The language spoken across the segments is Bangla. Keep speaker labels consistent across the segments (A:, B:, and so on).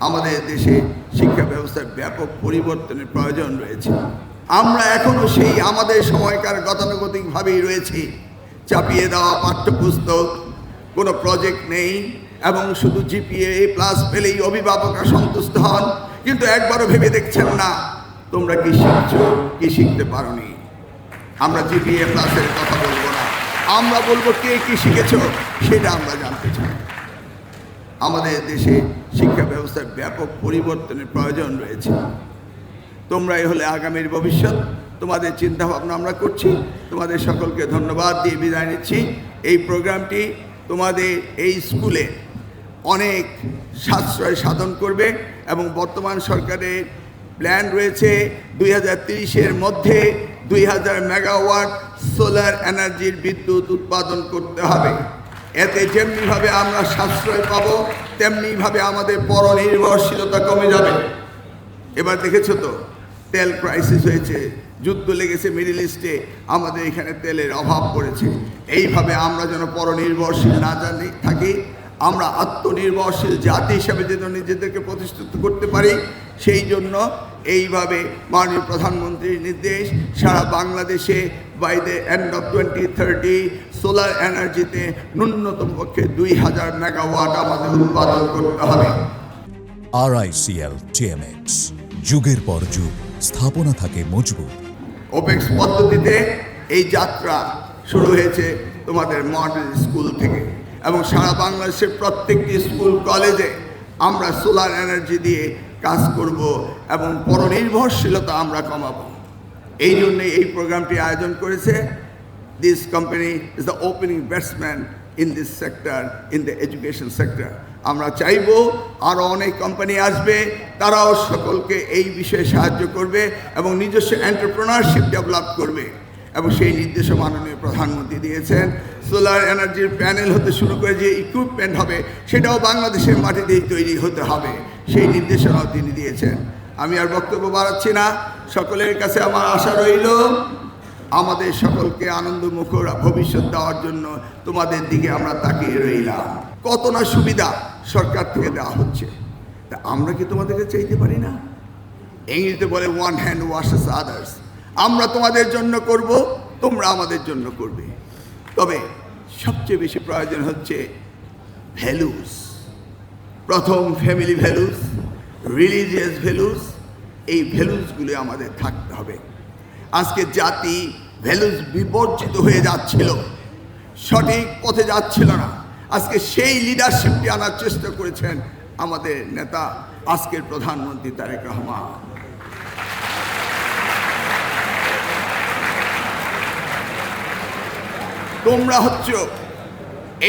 A: আমাদের দেশে শিক্ষা ব্যবস্থার ব্যাপক পরিবর্তনের প্রয়োজন রয়েছে। আমরা এখনো সেই আমাদের সময়কার গতানুগতিকভাবেই রয়েছি। চাপিয়ে দেওয়া পাঠ্যপুস্তক, কোনো প্রজেক্ট নেই এবং শুধু জিপিএ প্লাস পেলেই অভিভাবকরা সন্তুষ্ট হন, কিন্তু একবারও ভেবে দেখছেন না তোমরা কি শিখছো, কি শিখতে পারোনি। আমরা জিপিএ প্লাসের কথা বলবো না, আমরা বলবো কে কি শিখেছো সেটা আমরা জানতে চাই। আমাদের দেশে শিক্ষা ব্যবস্থার ব্যাপক পরিবর্তনের প্রয়োজন রয়েছে। তোমরাই হলে আগামীর ভবিষ্যৎ, তোমাদের চিন্তাভাবনা আমরা করছি। তোমাদের সকলকে ধন্যবাদ দিয়ে বিদায় নিচ্ছি। এই প্রোগ্রামটি তোমাদের এই স্কুলে অনেক সাশ্রয় সাধন করবে এবং বর্তমান সরকারের প্ল্যান রয়েছে 2030-এর মধ্যে 2000 মেগাওয়াট সোলার এনার্জির বিদ্যুৎ উৎপাদন করতে হবে। এতে যেমনিভাবে আমরা সাশ্রয় পাবো, তেমনিভাবে আমাদের পরনির্ভরশীলতা কমে যাবে। এবার দেখেছো তো, তেল ক্রাইসিস হয়েছে, যুদ্ধ লেগেছে মিডল ইস্টে, আমাদের এখানে তেলের অভাব পড়েছে। এইভাবে আমরা যেন পরনির্ভরশীল না থাকি, আমরা আত্মনির্ভরশীল জাতি হিসাবে যেন নিজেদেরকে প্রতিষ্ঠিত করতে পারি, সেই জন্য এইভাবে মাননীয় প্রধানমন্ত্রীর নির্দেশ সারা বাংলাদেশে by the end of 2030 solar এনার্জিতে ন্যূনতম পক্ষে 2000 মেগাওয়াট আমাদের উৎপাদন করতে হবে।
B: RICL TMX, যুগের পর যুগ স্থাপনা থাকে মজবুত।
A: ওপেক্স পদ্ধতিতে এই যাত্রা শুরু হয়েছে তোমাদের মডেল স্কুল থেকে, এবং সারা বাংলাদেশের প্রত্যেকটি স্কুল কলেজে আমরা সোলার এনার্জি দিয়ে কাজ করব এবং পরনির্ভরশীলতা আমরা কমাবো। এই জন্যে এই প্রোগ্রামটি আয়োজন করেছে। This company is the opening batsman in this sector, in the education sector. আমরা চাইব আরও অনেক কোম্পানি আসবে, তারাও সকলকে এই বিষয়ে সাহায্য করবে এবং নিজস্ব এন্টারপ্রেনারশিপ ডেভেলপ করবে। এবং সেই নির্দেশও মাননীয় প্রধানমন্ত্রী দিয়েছেন। সোলার এনার্জির প্যানেল হতে শুরু করে যে ইকুইপমেন্ট হবে, সেটাও বাংলাদেশের মাটিতেই তৈরি হতে হবে, সেই নির্দেশনাও তিনি দিয়েছেন। আমি আর বক্তব্য বাড়াচ্ছি না, সকলের কাছে আমার আশা রইল আমাদের সকলকে আনন্দমুখর ভবিষ্যৎ দেওয়ার জন্য তোমাদের দিকে আমরা তাকিয়ে রইলাম। কত না সুবিধা সরকার থেকে দেওয়া হচ্ছে, তা আমরা কি তোমাদেরকে চাইতে পারি না? ইংরেজিতে বলে ওয়ান হ্যান্ড ওয়াশেস আদার্স। আমরা তোমাদের জন্য করব, তোমরা আমাদের জন্য করবে। তবে সবচেয়ে বেশি প্রয়োজন হচ্ছে ভ্যালুস। প্রথম ফ্যামিলি ভ্যালুস, রিলিজিয়াস ভ্যালুস, এই ভ্যালুসগুলি আমাদের থাকতে হবে। আজকে জাতি ভ্যালুস বিবর্জিত হয়ে যাচ্ছিল, সঠিক পথে যাচ্ছিল না। আজকে সেই লিডারশিপটি আনার চেষ্টা করেছেন আমাদের নেতা, আজকের প্রধানমন্ত্রী তারেক রহমান। তোমরা হচ্ছ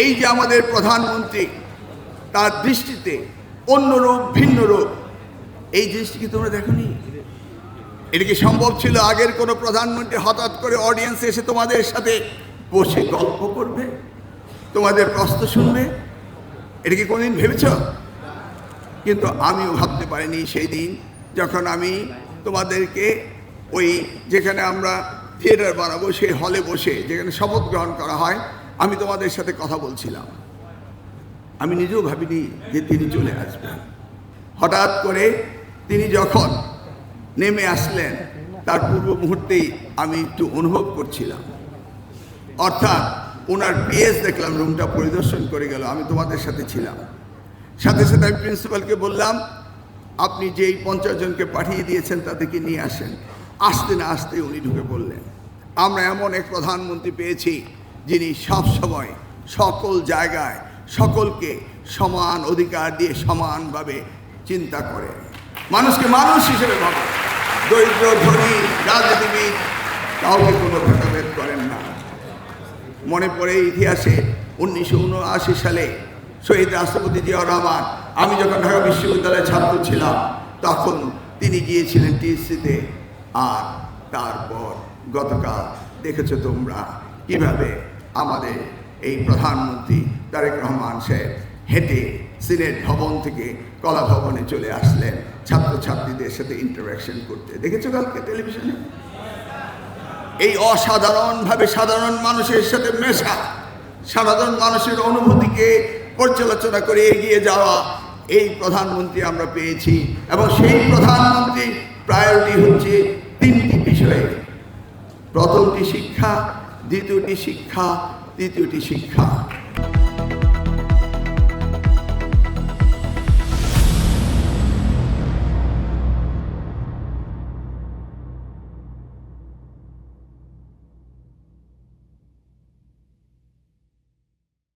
A: এই যে আমাদের প্রধানমন্ত্রী, তার দৃষ্টিতে অন্য রূপ, ভিন্ন রূপ। এই জিনিসটি কি তোমরা দেখোনি? এটা কি সম্ভব ছিল আগের কোনো প্রধানমন্ত্রী হঠাৎ করে অডিয়েন্সে এসে তোমাদের সাথে বসে গল্প করবে, তোমাদের প্রশ্ন শুনবে? এটা কি কোনোদিন ভেবেছ? কিন্তু আমিও ভাবতে পারিনি সেই দিন যখন আমি তোমাদেরকে ওই যেখানে আমরা থিয়েটার বানাবো সেই হলে বসে, যেখানে শপথ গ্রহণ করা হয়, আমি তোমাদের সাথে কথা বলছিলাম। আমি নিজেও ভাবিনি যে তিনি চলে আসবেন। হঠাৎ করে তিনি যখন নেমে আসলেন, তার পূর্ব মুহূর্তেই আমি একটু অনুভব করছিলাম, অর্থাৎ ওনার পিএস দেখলাম রুমটা পরিদর্শন করে গেল, আমি তোমাদের সাথে ছিলাম। সাথে সাথে আমি প্রিন্সিপালকে বললাম, আপনি যেই 50 জনকে পাঠিয়ে দিয়েছেন তাদেরকে নিয়ে আসেন। আসতে না আসতে উনি ঢুকে পড়লেন। আমরা এমন এক প্রধানমন্ত্রী পেয়েছি যিনি সব সময় সকল জায়গায় সকলকে সমান অধিকার দিয়ে সমানভাবে চিন্তা করে, মানুষকে মানুষ হিসেবে ভাবে, দরিদ্র ধনী রাজনীতিবিদ কাউকে কোনো ভেদাভেদ করেন না। মনে পড়ে ইতিহাসে 1979 সালে শহীদ রাষ্ট্রপতি জিয়াউর রহমান, আমি যখন ঢাকা বিশ্ববিদ্যালয়ের ছাত্র ছিলাম তখন তিনি গিয়েছিলেন টিএসসিতে। আর তারপর গতকাল দেখেছো তোমরা কিভাবে আমাদের এই প্রধানমন্ত্রী তারেক রহমান সাহেব হেঁটে সিনেট ভবন থেকে কলা ভবনে চলে আসলেন ছাত্রছাত্রীদের সাথে ইন্টারাকশন করতে। দেখেছো কালকে টেলিভিশনে? এই অসাধারণভাবে সাধারণ মানুষের সাথে মেশা, সাধারণ মানুষের অনুভূতিকে পর্যালোচনা করে এগিয়ে যাওয়া, এই প্রধানমন্ত্রী আমরা পেয়েছি, এবং সেই প্রধানমন্ত্রী প্রায়োরিটি হচ্ছে তিনটি বিষয়ে। প্রথমটি শিক্ষা, দ্বিতীয়টি শিক্ষা, তৃতীয়টি শিক্ষা।